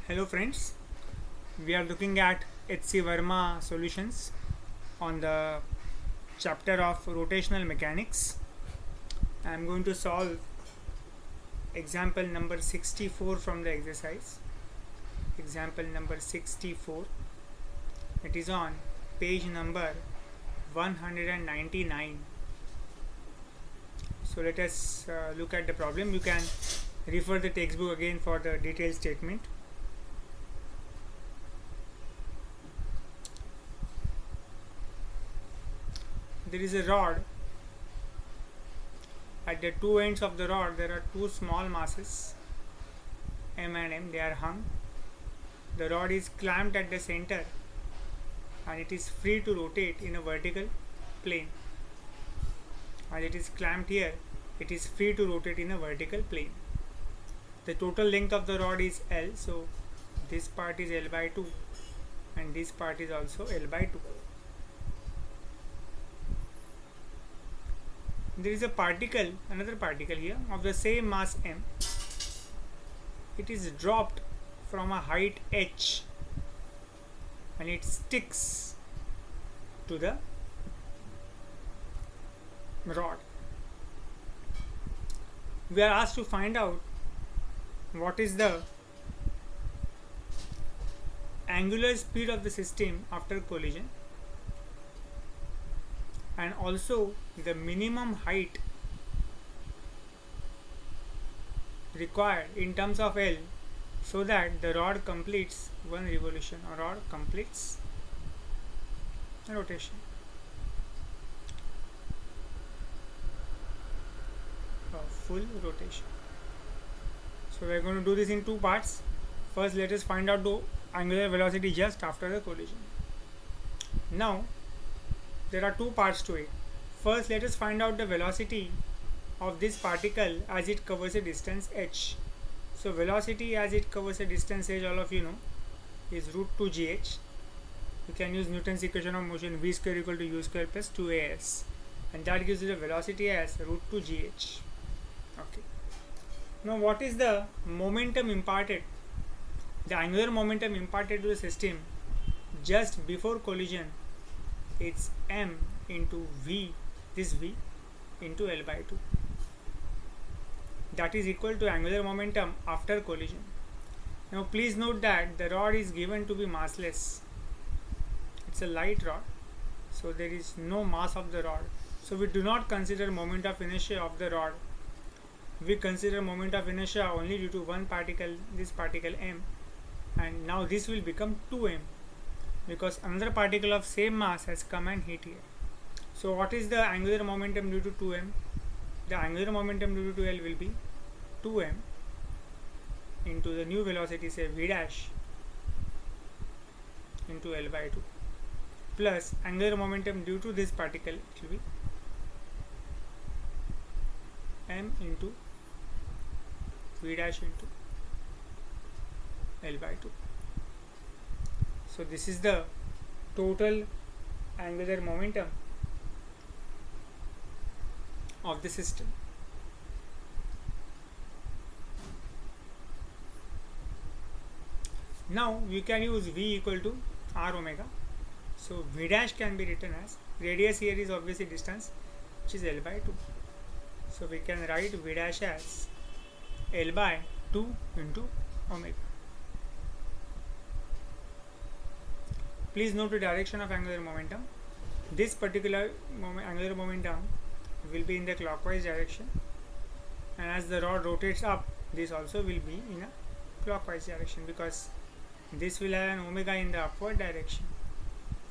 Hello friends, we are looking at Hcverma solutions on the chapter of rotational mechanics. I am going to solve example number 64 from the exercise. Example number 64. It is on page number 199. So let us look at the problem. You can refer the textbook again for the detailed statement. There is a rod. At the two ends of the rod there are two small masses M and M. They are hung. The rod is clamped at the center and it is free to rotate in a vertical plane. As it is clamped here, it is free to rotate in a vertical plane. The total length of the rod is L, so this part is L by 2 and this part is also L by 2. There is a particle, another particle here of the same mass M. It is dropped from a height h and it sticks to the rod. We are asked to find out what is the angular speed of the system after collision and also the minimum height required in terms of L so that the rod completes one revolution or rod completes a rotation. A full rotation. So we are going to do this in two parts. First, let us find out the angular velocity just after the collision. Now there are two parts to it. First, let us find out the velocity of this particle as it covers a distance h. So velocity as it covers a distance h, all of you know, is root 2 gh. You can use Newton's equation of motion, v square equal to u square plus 2as, and that gives you the velocity as root 2 gh. Okay. Now what is the momentum imparted? The angular momentum imparted to the system just before collision, it's m into v, this v into L by 2. That is equal to angular momentum after collision. Now please note that the rod is given to be massless. It's a light rod, so there is no mass of the rod. So we do not consider moment of inertia of the rod. We consider moment of inertia only due to one particle, this particle m, and now this will become 2m. Because another particle of same mass has come and hit here. So what is the angular momentum due to 2m? The angular momentum due to 2L will be 2m into the new velocity, say v dash, into L by 2, plus angular momentum due to this particle, it will be m into v dash into L by 2. So this is the total angular momentum of the system. Now we can use v equal to r omega. So v dash can be written as, radius here is obviously distance, which is L by 2. So we can write v dash as L by 2 into omega. Please note the direction of angular momentum. This particular angular momentum will be in the clockwise direction, and as the rod rotates up, this also will be in a clockwise direction, because this will have an omega in the upward direction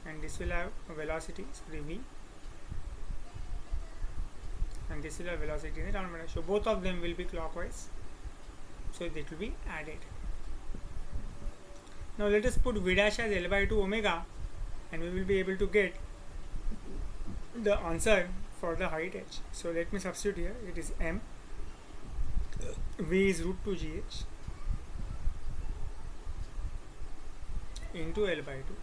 and this will have a velocity, sorry, v, and this will have velocity in the downward direction. So both of them will be clockwise, so that will be added. Now let us put v dash as L by 2 omega and we will be able to get the answer for the height h. So let me substitute here. It is m, v is root 2 gh into L by 2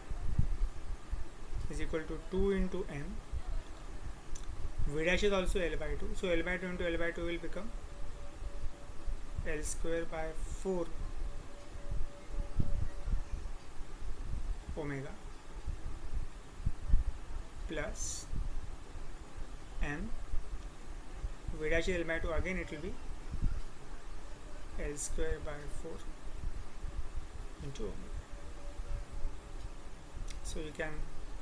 is equal to 2 into m. V dash is also L by 2. So L by 2 into L by 2 will become L square by 4 omega plus m v dash is L by 2, again it will be L square by 4 into omega. So you can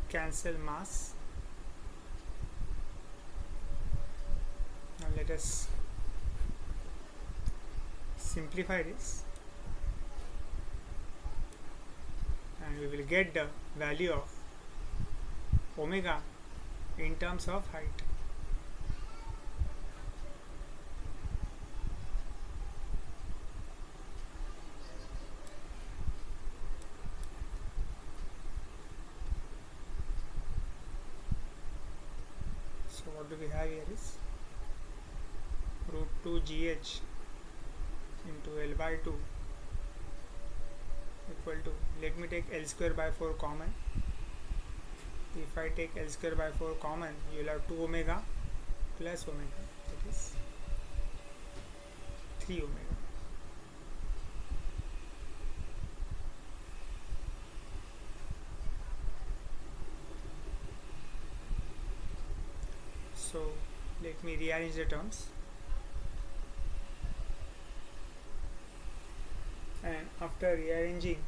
cancel mass. Now let us simplify this, and we will get the value of omega in terms of height. So what do we have here is root 2 GH into L by 2 equal to, let me take L square by 4 common. If I take L square by 4 common, you will have 2 omega plus omega, that is 3 omega. So let me rearrange the terms, and after rearranging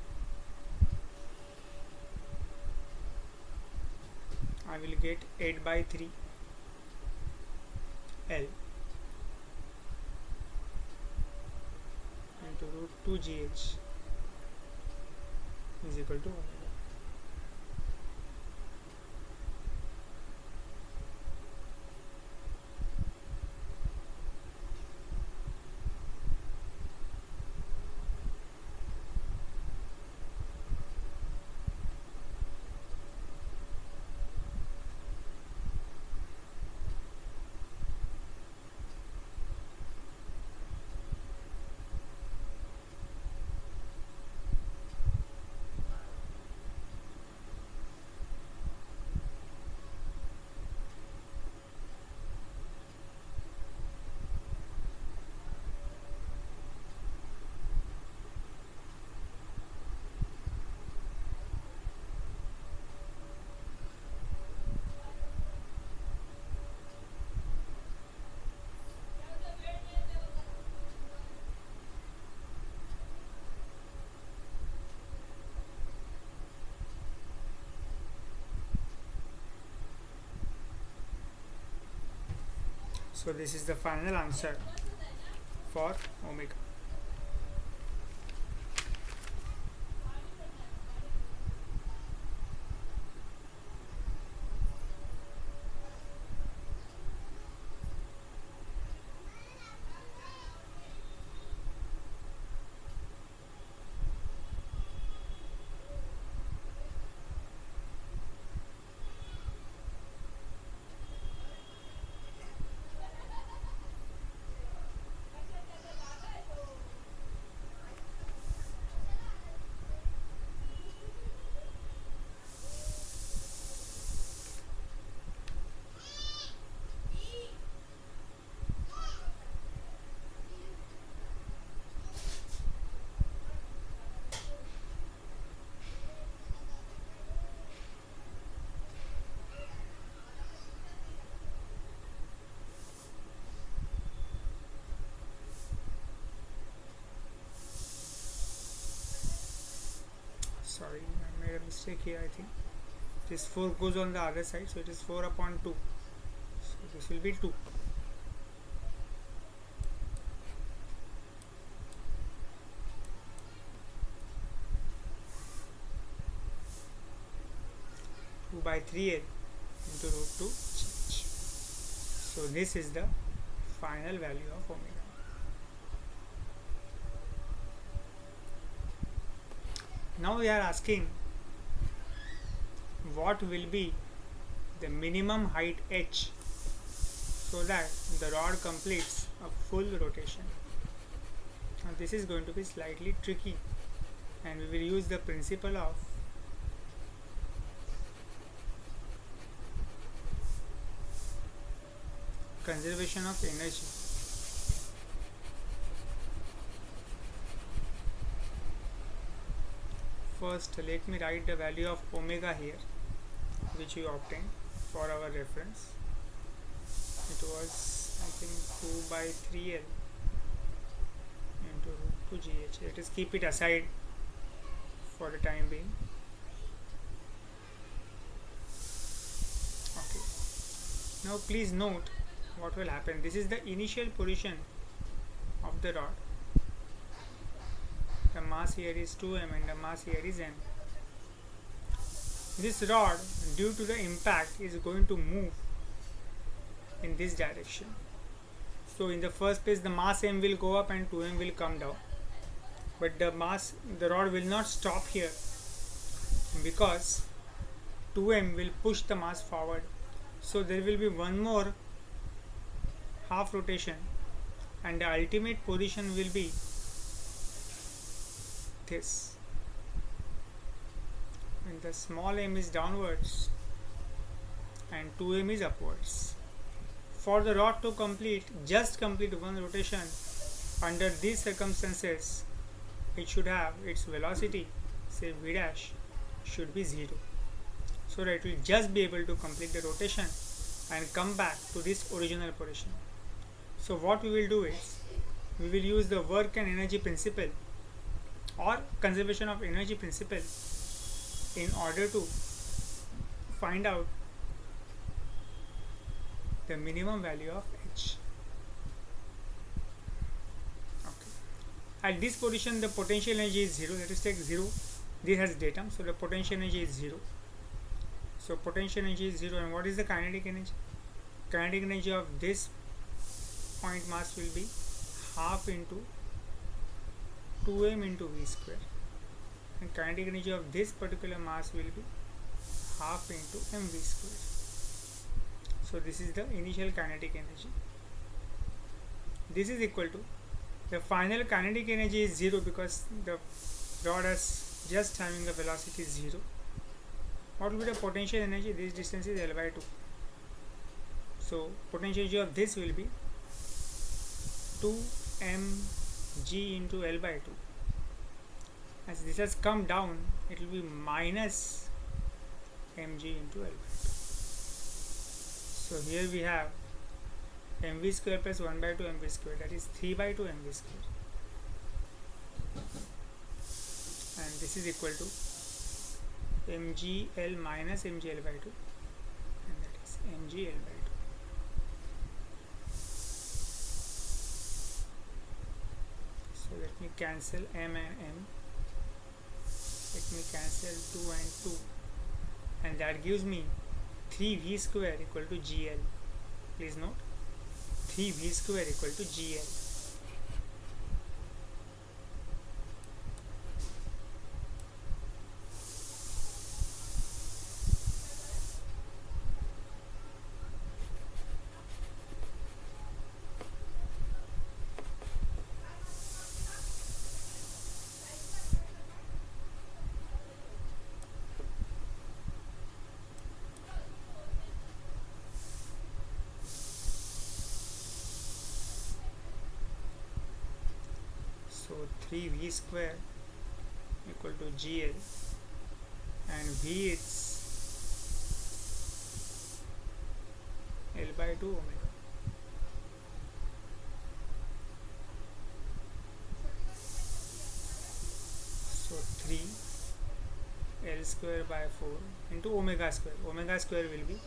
I will get 8 by 3 L into root 2 GH is equal to omega. So this is the final answer for omega. Sorry, I made a mistake here. I think this 4 goes on the other side, so it is 4 upon 2, so this will be 2. By 3L into root 2 GH. So this is the final value of omega. Now we are asking what will be the minimum height h so that the rod completes a full rotation. Now this is going to be slightly tricky, and we will use the principle of conservation of energy. first let me write the value of omega here, which we obtained for our reference. It was, I think, 2 by 3L into root 2 GH. Let us keep it aside for the time being. Okay. Now please note what will happen. This is the initial position of the rod. The mass here is 2m and the mass here is m. This rod, due to the impact, is going to move in this direction. So in the first place the mass m will go up and 2m will come down, but the rod will not stop here, because 2m will push the mass forward. So there will be one more half rotation and the ultimate position will be this, when the small m is downwards and 2m is upwards. For the rod to just complete one rotation under these circumstances, it should have its velocity, say v dash, should be 0, so that it will just be able to complete the rotation and come back to this original position. So what we will do is, we will use the work and energy principle or conservation of energy principle in order to find out the minimum value of H. Okay. At this position the potential energy is 0. Let us take 0. This has datum, so the potential energy is 0. So potential energy is 0, and what is the kinetic energy? Kinetic energy of this point mass will be half into 2m into v square, and kinetic energy of this particular mass will be half into mv square. So this is the initial kinetic energy. This is equal to the final kinetic energy is 0, because the rod is just having the velocity 0. What will be the potential energy? This distance is L by 2. So potential energy of this will be 2mg into L by 2. As this has come down, it will be minus mg into L by 2. So here we have mv square plus 1 by 2 mv square, that is 3 by 2 mv square, and this is equal to mgl minus mgl by 2, and that is mgl by 2. So let me cancel m and m, let me cancel 2 and 2, and that gives me 3v square equal to gl. Please note, 3v square equal to gl. So 3v square equal to gl, and v is L by 2 omega. So 3 L square by 4 into omega square. Omega square will be,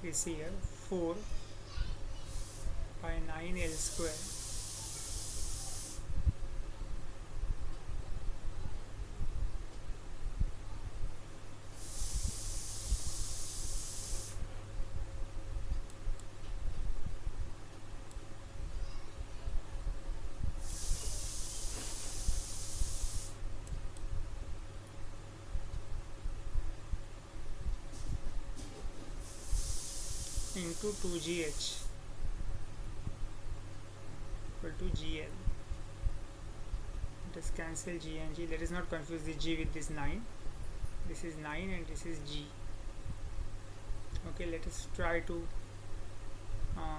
we see here, 4 by 9 L square into 2gh equal to gl. Let us cancel g and g. Let us not confuse the g with this 9. This is 9 and this is g. Okay, let us try to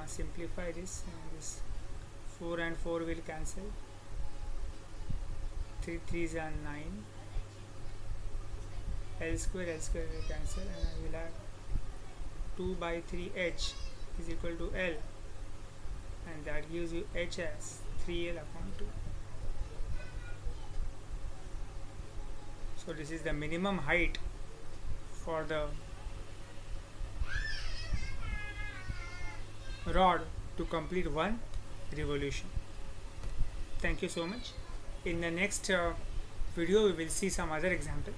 simplify this. This 4 and 4 will cancel. 3 3s are 9. L square will cancel, and I will have 2 by 3 H is equal to L, and that gives you H as 3L upon 2. So this is the minimum height for the rod to complete one revolution. Thank you so much. In the next video we will see some other example,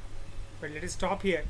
but let us stop here.